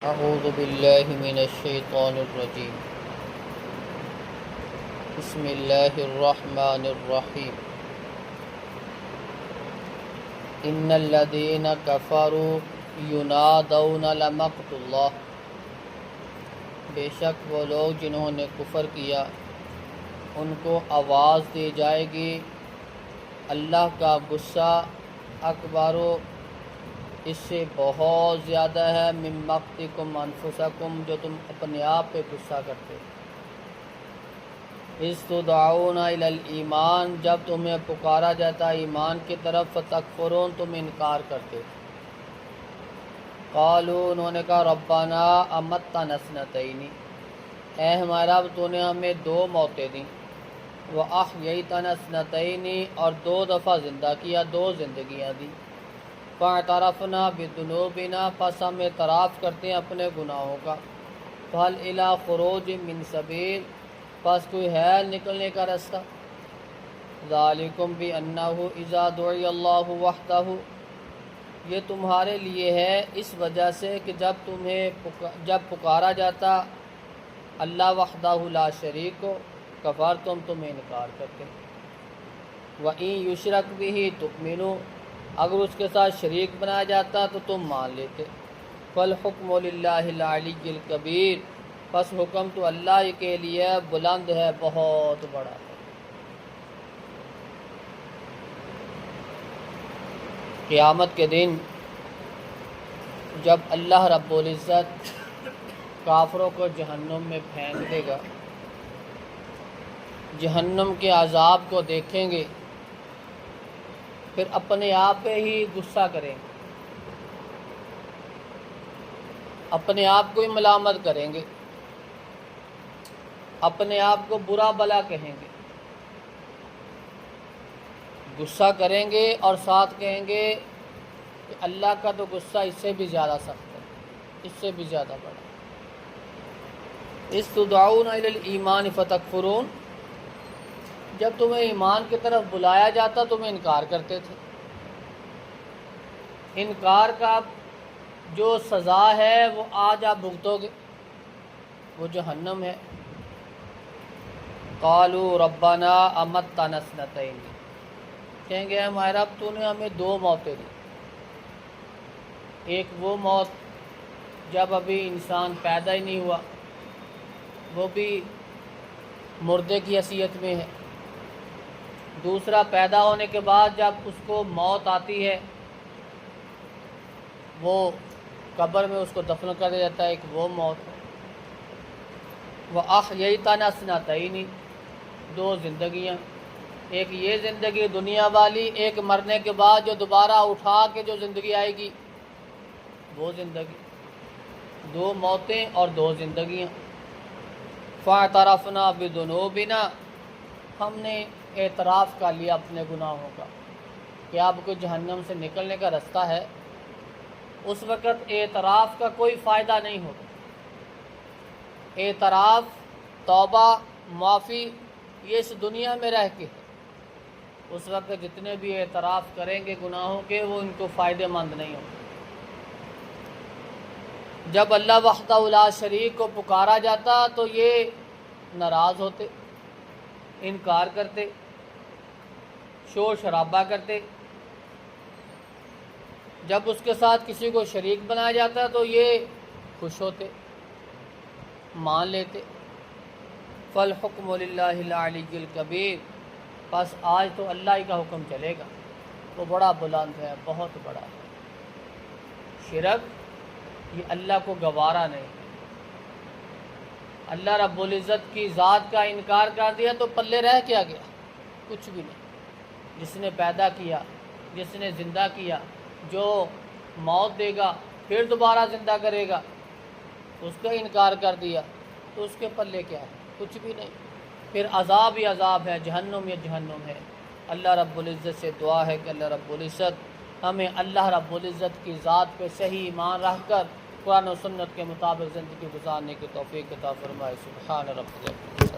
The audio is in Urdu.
اعوذ باللہ من الشیطان الرجیم بسم اللہ الرحمن الرحیم ان الذین کفروا ینادون لمقت اللہ، بے شک وہ لوگ جنہوں نے کفر کیا ان کو آواز دی جائے گی اللہ کا غصہ اکبر اس سے بہت زیادہ ہے، من مقتکم انفسکم جو تم اپنے آپ پہ غصہ کرتے، اذ تدعون الی الایمان جب تمہیں پکارا جاتا ایمان کی طرف، فتکفرون تم انکار کرتے۔ قالوا انہوں نے کہا ربنا امتنا اثنتین، اے ہمارا رب تو نے ہمیں دو موتیں دیں، واحییتنا اثنتین اور دو دفعہ زندہ کیا، دو زندگیاں دی، فاعترفنا بذنوبنا پس ہم اعتراف کرتے ہیں اپنے گناہوں کا، فہل الی خروج من سبیل پس کوئی ہے نکلنے کا راستہ، ذالکم بانہ اذا دعی اللہ وحدہ یہ تمہارے لیے ہے اس وجہ سے کہ جب پکارا جاتا اللہ وحدہ لا شریک کو، کفرتم تم انکار کرتے، وَإِن یشرک بہ تؤمنوا اگر اس کے ساتھ شریک بنایا جاتا تو تم مان لیتے، فالحکم للہ العلی الکبیر پس حکم تو اللہ کے لیے بلند ہے، بہت بڑا ہے۔ قیامت کے دن جب اللہ رب العزت کافروں کو جہنم میں پھینک دے گا، جہنم کے عذاب کو دیکھیں گے، پھر اپنے آپ پہ ہی غصہ کریں گے، اپنے آپ کو ہی ملامت کریں گے، اپنے آپ کو برا بلا کہیں گے، غصہ کریں گے اور ساتھ کہیں گے کہ اللہ کا تو غصہ اس سے بھی زیادہ سخت ہے، اس سے بھی زیادہ بڑا۔ اذ تدعون الی الایمان فتکفرون جب تمہیں ایمان کی طرف بلایا جاتا تم انکار کرتے تھے، انکار کا جو سزا ہے وہ آج آپ بھگتو گے، وہ جہنم ہے۔ قالوا ربنا امتنا اثنتین کہیں گے ہمارے رب تو نے ہمیں دو موتیں دی، ایک وہ موت جب ابھی انسان پیدا ہی نہیں ہوا، وہ بھی مردے کی حیثیت میں ہے، دوسرا پیدا ہونے کے بعد جب اس کو موت آتی ہے وہ قبر میں اس کو دفن کر دیا جاتا ہے، ایک وہ موت ہے۔ وَأَحْيَيْتَنَا اثْنَتَيْنِ دو زندگیاں، ایک یہ زندگی دنیا والی، ایک مرنے کے بعد جو دوبارہ اٹھا کے جو زندگی آئے گی وہ زندگی، دو موتیں اور دو زندگیاں۔ فَاعْتَرَفْنَا بِذُنُوبِنَا ہم نے اعتراف کر لیا اپنے گناہوں کا کہ آپ کو جہنم سے نکلنے کا راستہ ہے، اس وقت اعتراف کا کوئی فائدہ نہیں ہوتا۔ اعتراف، توبہ، معافی یہ اس دنیا میں رہ کے ہے، اس وقت جتنے بھی اعتراف کریں گے گناہوں کے وہ ان کو فائدہ مند نہیں ہوتے۔ جب اللہ وحدہ لا شریک کو پکارا جاتا تو یہ ناراض ہوتے، انکار کرتے، شور شرابہ کرتے، جب اس کے ساتھ کسی کو شریک بنایا جاتا تو یہ خوش ہوتے، مان لیتے۔ فالحکم للہ العلی الکبیر پس آج تو اللہ ہی کا حکم چلے گا، وہ بڑا بلند ہے، بہت بڑا ہے۔ شرک یہ اللہ کو گوارا نہیں، اللہ رب العزت کی ذات کا انکار کر دیا تو پلے رہ کیا گیا؟ کچھ بھی نہیں۔ جس نے پیدا کیا، جس نے زندہ کیا، جو موت دے گا پھر دوبارہ زندہ کرے گا، اس کا انکار کر دیا تو اس کے پلے کیا ہے؟ کچھ بھی نہیں۔ پھر عذاب ہی عذاب ہے، جہنم یا جہنم ہے۔ اللہ رب العزت سے دعا ہے کہ اللہ رب العزت ہمیں اللہ رب العزت کی ذات پہ صحیح ایمان رکھ کر قرآن و سنت کے مطابق زندگی گزارنے کی توفیق عطا فرمائے۔ سبحان ربک۔